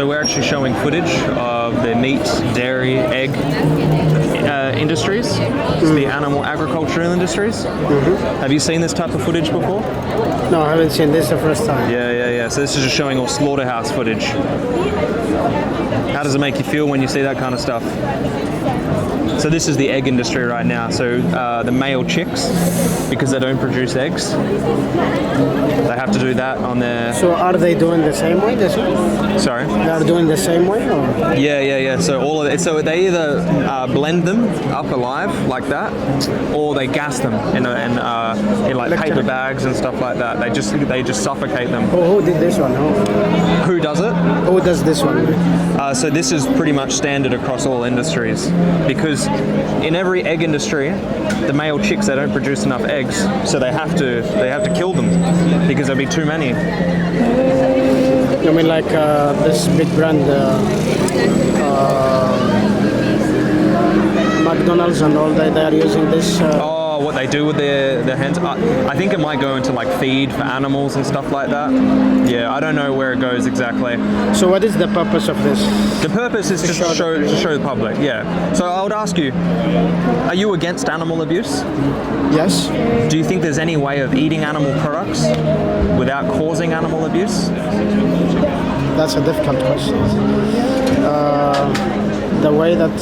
So we're actually showing footage of the meat, dairy, egg industries, the animal agricultural industries. Have you seen this type of footage before? No, I haven't seen this the first time. Yeah. So this is just showing all slaughterhouse footage. How does it make you feel when you see that kind of stuff? So this is the egg industry right now. So the male chicks, because they don't produce eggs, they have to do that on their... So are they doing the same way? This one? Sorry? They are doing the same way? Or? Yeah. So all of it. So they either blend them up alive like that, or they gas them in like paper bags and stuff like that. They just suffocate them. Who did this one? Who does it? Who does this one? So this is pretty much standard across all industries, because in every egg industry, the male chicks, they don't produce enough eggs, so they have to kill them because there'll be too many. You mean like this big brand, McDonald's and all that, they are using this? What they do with their hens? I think it might go into like feed for animals and stuff like that. Yeah, I don't know where it goes exactly. So what is the purpose of this? The purpose is to show the public, yeah. So I would ask you, are you against animal abuse? Yes. Do you think there's any way of eating animal products without causing animal abuse? That's a difficult question. The way that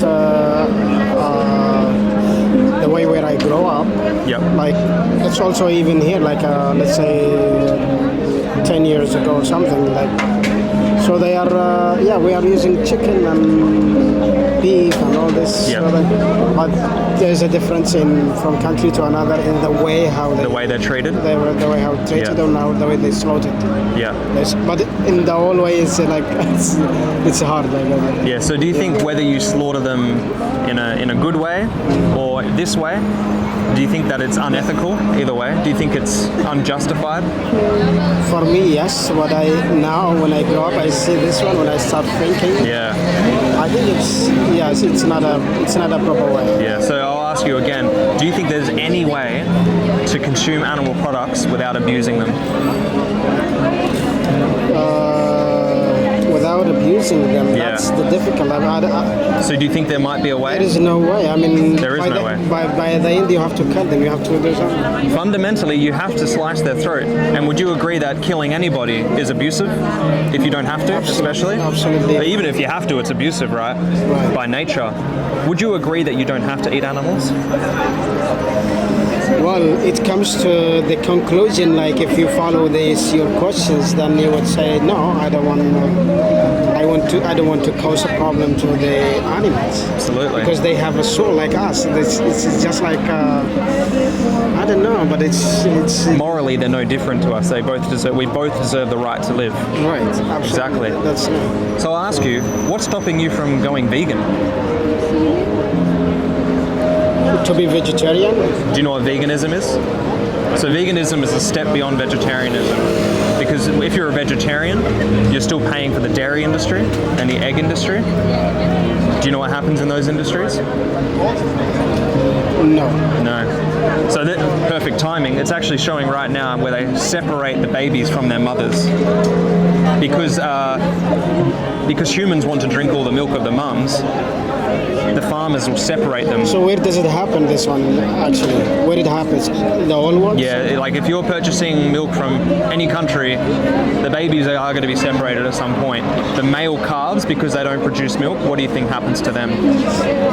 the way where I grow up, like it's also even here, like let's say 10 years ago or something, like. So they are, we are using chicken and beef and all this. Yep. But there's a difference from country to another in the way how the way they're treated. The way how treated or now the way they slaughtered. Yeah. But in the whole way, it's like it's hard. Yeah. So do you think whether you slaughter them in a good way or this way, do you think that it's unethical either way? Do you think it's unjustified? For me, yes. When I grow up, I see this one. When I start thinking, I think it's not a proper way. Yeah. So I'll ask you again. Do you think there's any way to consume animal products without abusing them? Without abusing them, that's the difficult. So do you think there might be a way? There is no way. I mean, there is no way. By the end, you have to kill them. You have to do something. Fundamentally, you have to slice their throat. And would you agree that killing anybody is abusive? If you don't have to, especially? Absolutely. But even if you have to, it's abusive, right? By nature. Would you agree that you don't have to eat animals? Well, it comes to the conclusion, like if you follow your questions, then you would say, no, I don't want to cause a problem to the animals. Absolutely. Because they have a soul like us. It's just like, I don't know, but it's... Morally, they're no different to us. We both deserve the right to live. Right, absolutely. Exactly. So I'll ask you, what's stopping you from going vegan? To be vegetarian. Do you know what veganism is? So veganism is a step beyond vegetarianism, because if you're a vegetarian, you're still paying for the dairy industry and the egg industry. Do you know what happens in those industries? No. So that perfect timing. It's actually showing right now where they separate the babies from their mothers, because humans want to drink all the milk of the mums. The farmers will separate them. So where does it happen, this one, actually? Where it happens? The whole world? Yeah, like if you're purchasing milk from any country, the babies are going to be separated at some point. The male calves, because they don't produce milk, what do you think happens to them?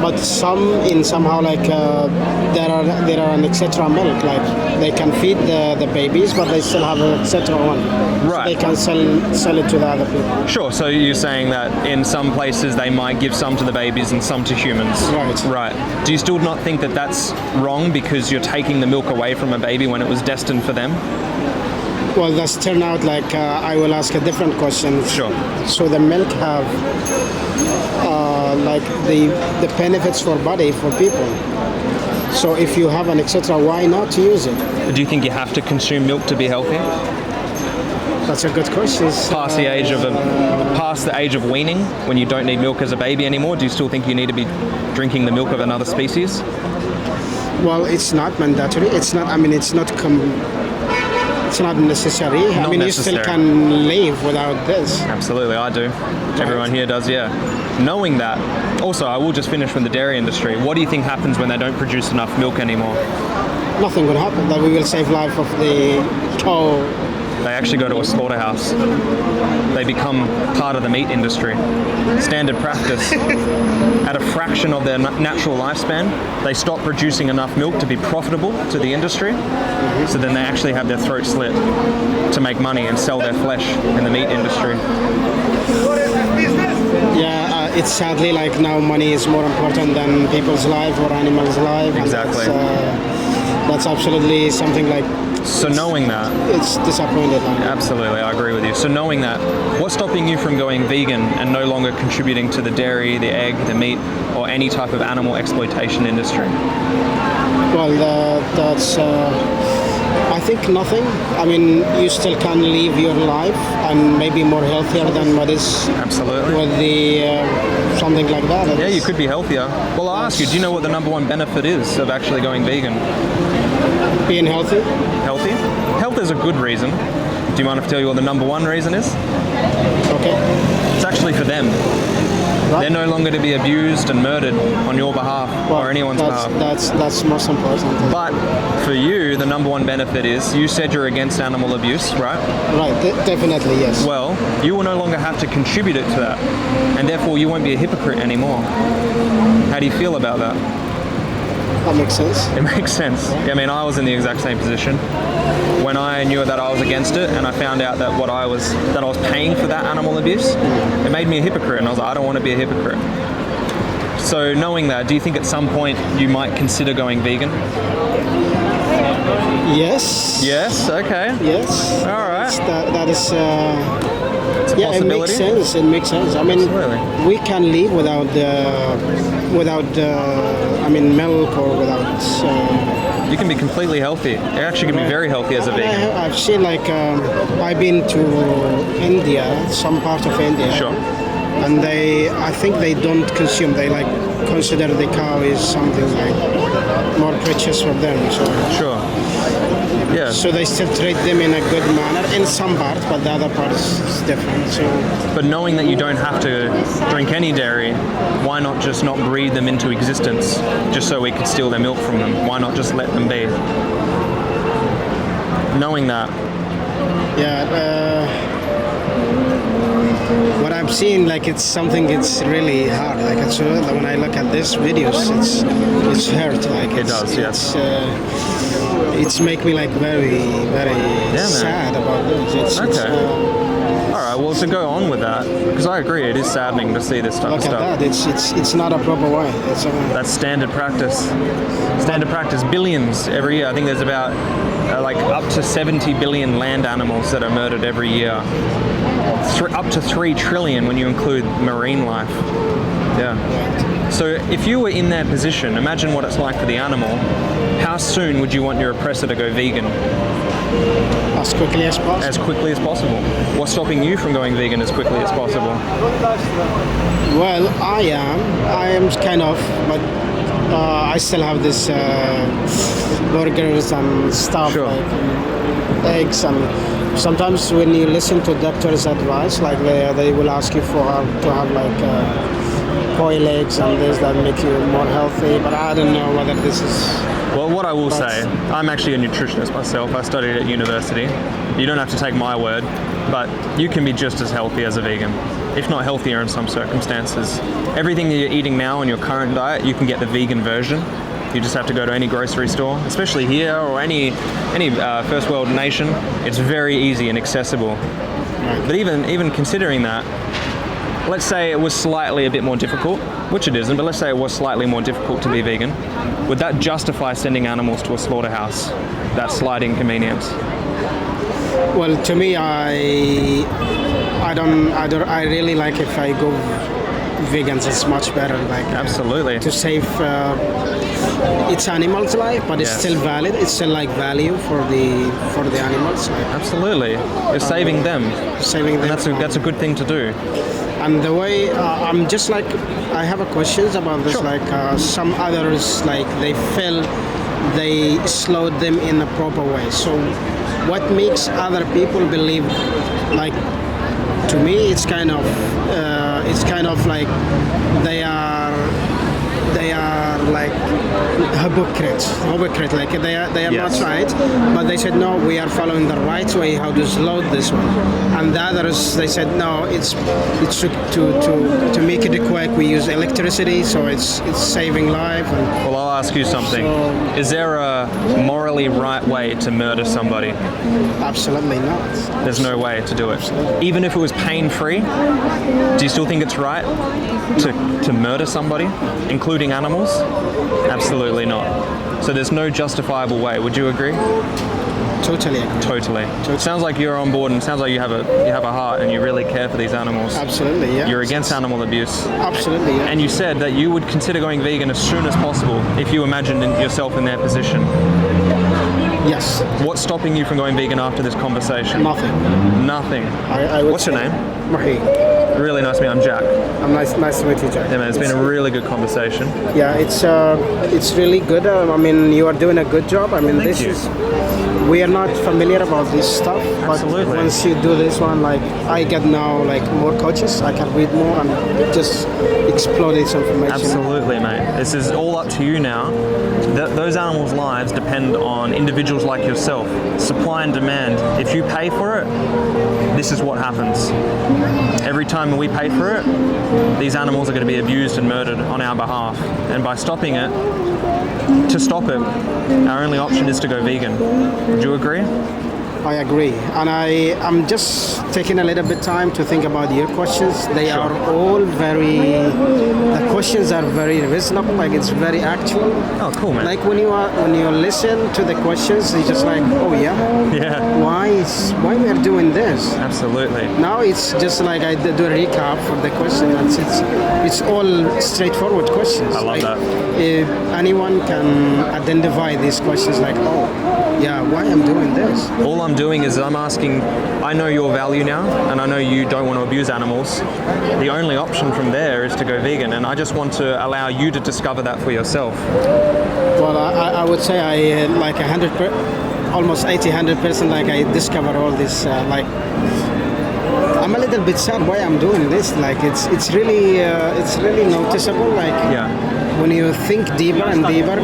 But somehow like there are an etc. milk, like they can feed the babies, but they still have an etc. one. Right. So they can sell it to the other people. Sure, so you're saying that in some places they might give some to the babies and some to humans. Right. Do you still not think that that's wrong because you're taking the milk away from a baby when it was destined for them? Well, that's turned out like I will ask a different question. Sure. So the milk have like the benefits for body for people. So if you have an etc., why not to use it? Do you think you have to consume milk to be healthy? That's a good question. Past the age of weaning, when you don't need milk as a baby anymore, do you still think you need to be drinking the milk of another species? Well, it's not mandatory. It's not. I mean, it's not it's not necessary. Not I mean, necessary. you still can live without this. Absolutely, I do. Everyone here does, yeah. Knowing that, also, I will just finish with the dairy industry. What do you think happens when they don't produce enough milk anymore? Nothing will happen. That we will save life of the cow. They actually go to a slaughterhouse. They become part of the meat industry. Standard practice. At a fraction of their natural lifespan, they stop producing enough milk to be profitable to the industry. So then they actually have their throat slit to make money and sell their flesh in the meat industry. Yeah, it's sadly like now money is more important than people's life or animals' life. Exactly. That's absolutely something like. So knowing that, it's disappointed. Absolutely, I agree with you. So knowing that, what's stopping you from going vegan and no longer contributing to the dairy, the egg, the meat, or any type of animal exploitation industry? Well, that's. I think nothing. I mean, you still can live your life and maybe more healthier than what is. Absolutely. With the something like that. Yeah, you could be healthier. Well, I'll ask you, do you know what the number one benefit is of actually going vegan? Being healthy. Healthy? Health is a good reason. Do you mind if I tell you what the number one reason is? Okay. It's actually for them. Right. They're no longer to be abused and murdered on your behalf or anyone's behalf. That's most important. But for you, the number one benefit is, you said you're against animal abuse, right? Right, definitely, yes. Well, you will no longer have to contribute it to that, and therefore you won't be a hypocrite anymore. How do you feel about that? That makes sense. It makes sense. Yeah, I mean, I was in the exact same position. When I knew that I was against it, and I found out that I was paying for that animal abuse, it made me a hypocrite, and I was like, I don't want to be a hypocrite. So knowing that, do you think at some point you might consider going vegan? Yes. Yes. Okay. Yes. All right. That is. It's a yeah, it makes sense. It makes sense. I mean, Absolutely. we can live without milk or without. You can be completely healthy. You actually can be very healthy as a vegan. I've seen I've been to India, some part of India. Sure. And I think they don't consume. They consider the cow is something more precious for them. So. Sure. Yeah. So they still treat them in a good manner in some parts, but the other parts is different. So. But knowing that you don't have to drink any dairy, why not just not breed them into existence, just so we could steal their milk from them? Why not just let them be? Knowing that. Yeah. What I'm seeing, it's really hard. When I look at these videos, it's hurt. It does, yes. It's make me very, very sad about this. All right. Well, to go on with that, because I agree, it is saddening to see this type of stuff. Look at that. It's not a proper way. That's standard practice. Standard practice. Billions every year. I think there's about up to 70 billion land animals that are murdered every year. Up to 3 trillion when you include marine life. Yeah. So if you were in their position, imagine what it's like for the animal. How soon would you want your oppressor to go vegan? As quickly as possible. As quickly as possible. What's stopping you from going vegan as quickly as possible? Well, I am kind of, but I still have this burgers and stuff, Sure. Eggs, and sometimes when you listen to doctors' advice, they will ask you to have quail eggs and this that make you more healthy, but I don't know whether this is. Well, what I will say, I'm actually a nutritionist myself. I studied at university. You don't have to take my word, but you can be just as healthy as a vegan, if not healthier in some circumstances. Everything that you're eating now in your current diet, you can get the vegan version. You just have to go to any grocery store, especially here or any first world nation. It's very easy and accessible. But even considering that, let's say it was slightly a bit more difficult, which it isn't, but let's say it was slightly more difficult to be vegan. Would that justify sending animals to a slaughterhouse? That slight inconvenience? Well, to me, I really like if I go vegans. It's much better. Absolutely. To save it's animals' life, but it's still valid. It's still value for the animals. Absolutely. You're saving them. Saving them. And that's a good thing to do. And the way I'm just I have a questions about this. Sure. Some others they feel they slowed them in a proper way. So what makes other people believe, like, to me, it's kind of like they are like hypocrite, like they are Yes. not right, but they said no, we are following the right way how to slaughter this one, and the others they said no, it's to make it quick we use electricity, so it's saving life. And Well, I'll ask you something. Is there a morally right way to murder somebody? absolutely not. There's no way to do it. Even if it was pain-free, do you still think it's right to murder somebody, including animals? Absolutely not. So there's no justifiable way. Would you agree? Totally agree. Totally. Sounds like you're on board, and sounds like you have a heart and you really care for these animals. Absolutely, yeah. You're against animal abuse. Absolutely, yeah. And you said that you would consider going vegan as soon as possible if you imagined yourself in their position. Yes. What's stopping you from going vegan after this conversation? Nothing. Nothing. I would What's your say- name? Mahi. Really nice to meet you. I'm Jack. I'm nice to meet you, Jack. Yeah, man, it's been a really good conversation. Yeah, it's really good. I mean, you are doing a good job. I mean, Thank this you. is. We are not familiar about this stuff, Absolutely. but once you do this one, like I get now like more coaches. I can read more and just explore this information. Absolutely, mate. This is all up to you now. Those animals' lives depend on individuals like yourself. Supply and demand. If you pay for it, this is what happens. Every time we pay for it, these animals are going to be abused and murdered on our behalf. And by stopping it, to stop it, our only option is to go vegan. Would you agree? I agree, and I'm just taking a little bit time to think about your questions. They Sure. are all the questions are very reasonable, like it's very actual. Oh, cool, man. Like when you listen to the questions, it's just like, oh yeah, Yeah, why we are doing this? absolutely. Now it's just like I do a recap for the question. It's all straightforward questions. I love like, that. If anyone can identify these questions, like, oh, yeah, why I'm doing this? All I'm doing is I'm asking, I know your value now, and I know you don't want to abuse animals. The only option from there is to go vegan, and I just want to allow you to discover that for yourself. Well, I would say I like 100%, like I discover all this. Like I'm a little bit sad why I'm doing this. Like it's really noticeable. Like Yeah. when you think deeper and deeper,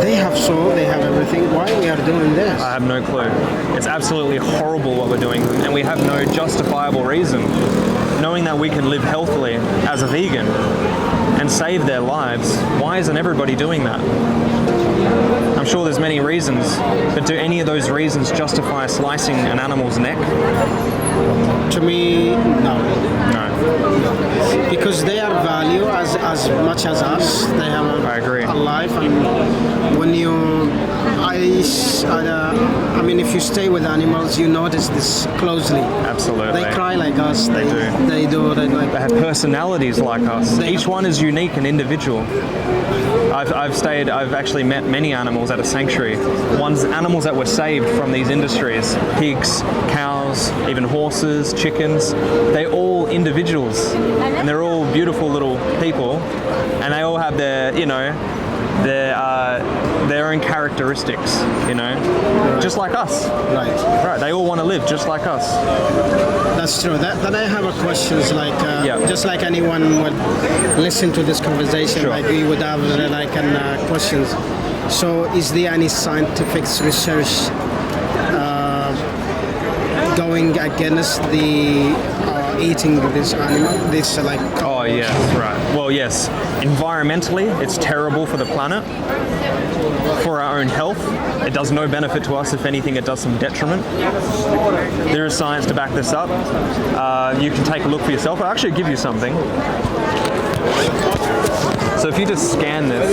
they have soul, they have everything. Why we are doing this? I have no clue. It's absolutely horrible what we're doing, and we have no justifiable reason. Knowing that we can live healthily as a vegan and save their lives, why isn't everybody doing that? I'm sure there's many reasons, but do any of those reasons justify slicing an animal's neck? To me, no. No. Because they are value as much as us. They have I agree. a life, and when you, I mean, if you stay with animals, you notice this closely. Absolutely. They cry like us. They do. They like. They have personalities like us. They Each have- one is unique and individual. I've actually met many animals at a sanctuary. Animals that were saved from these industries. Pigs, cows, even horses, chickens. They're all individuals. And they're all beautiful little people. And they all have their own characteristics, just like us. Right. Right, they all want to live just like us. That's true. Then I have a questions like Yeah. just like anyone would listen to this conversation, Sure. like we would have questions. So, is there any scientific research going against the eating this animal? This like Oh, yes, right. Well, yes. Environmentally, it's terrible for the planet. For our own health, it does no benefit to us. If anything, it does some detriment. There is science to back this up. You can take a look for yourself. I'll actually give you something. So if you just scan this,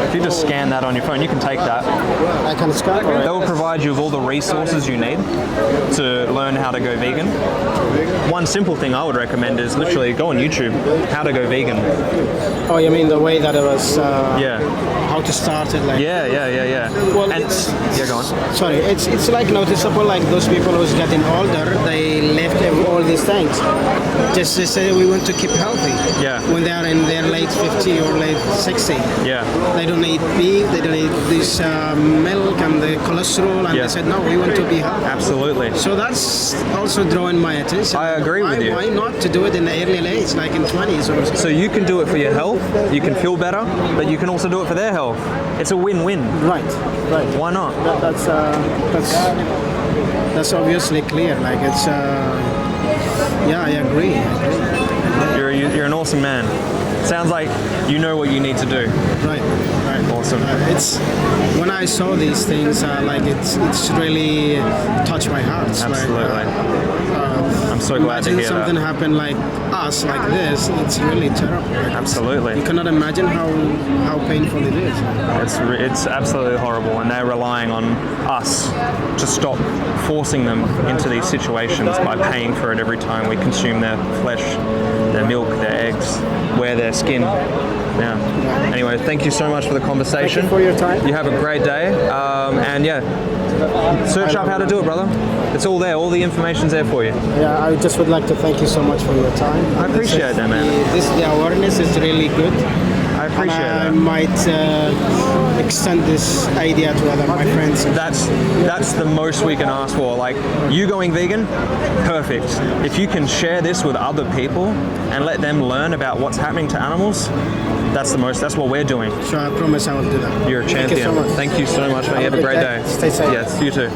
if you just scan that on your phone, you can take that. I can scan. That will provide you with all the resources you need to learn how to go vegan. One simple thing I would recommend is literally go on YouTube, how to go vegan. Oh, you mean the way that it was? Yeah. How to start it? Like. Yeah. Well, And, it's go on. sorry. It's like noticeable. Like those people who's getting older, they left all these things. Just they say we want to keep healthy. Yeah. Yeah. when they are in their late 50 or late 60. Yeah. They don't eat beef, they don't eat this milk and the cholesterol, and Yeah. they said, no, we want to be healthy. Absolutely. So that's also drawing my attention. I agree with you. Why not to do it in the early age, like in 20s or something? So you can do it for your health, you can feel better, but you can also do it for their health. It's a win-win. Right. Why not? That's obviously clear. Like it's, yeah, I agree. You're an awesome man. Sounds like you know what you need to do. Right. Awesome. It's when I saw these things, like it's really touched my heart. Absolutely. I'm so glad to imagine hear something that. happen like us, like this. It's really terrible. Like, Absolutely. you cannot imagine how painful it is. It's absolutely horrible, and they're relying on us to stop forcing them into these situations by paying for it every time we consume their flesh, their milk, their eggs, wear their skin. Yeah. Anyway, thank you so much for the conversation. Thank you for your time. You have a great day, and yeah, search up how to do it, brother. It's all there. All the information's there for you. Yeah, I just would like to thank you so much for your time. I appreciate that, man. The awareness is really good. I appreciate I that. might extend this idea to other my friends. That's the most we can ask for. Like, you going vegan, perfect. If you can share this with other people and let them learn about what's happening to animals, that's what we're doing. So I promise I will do that. You're a champion. Thank you so much. Thank you so much, mate. You have a great day. Stay safe. Yes, you too.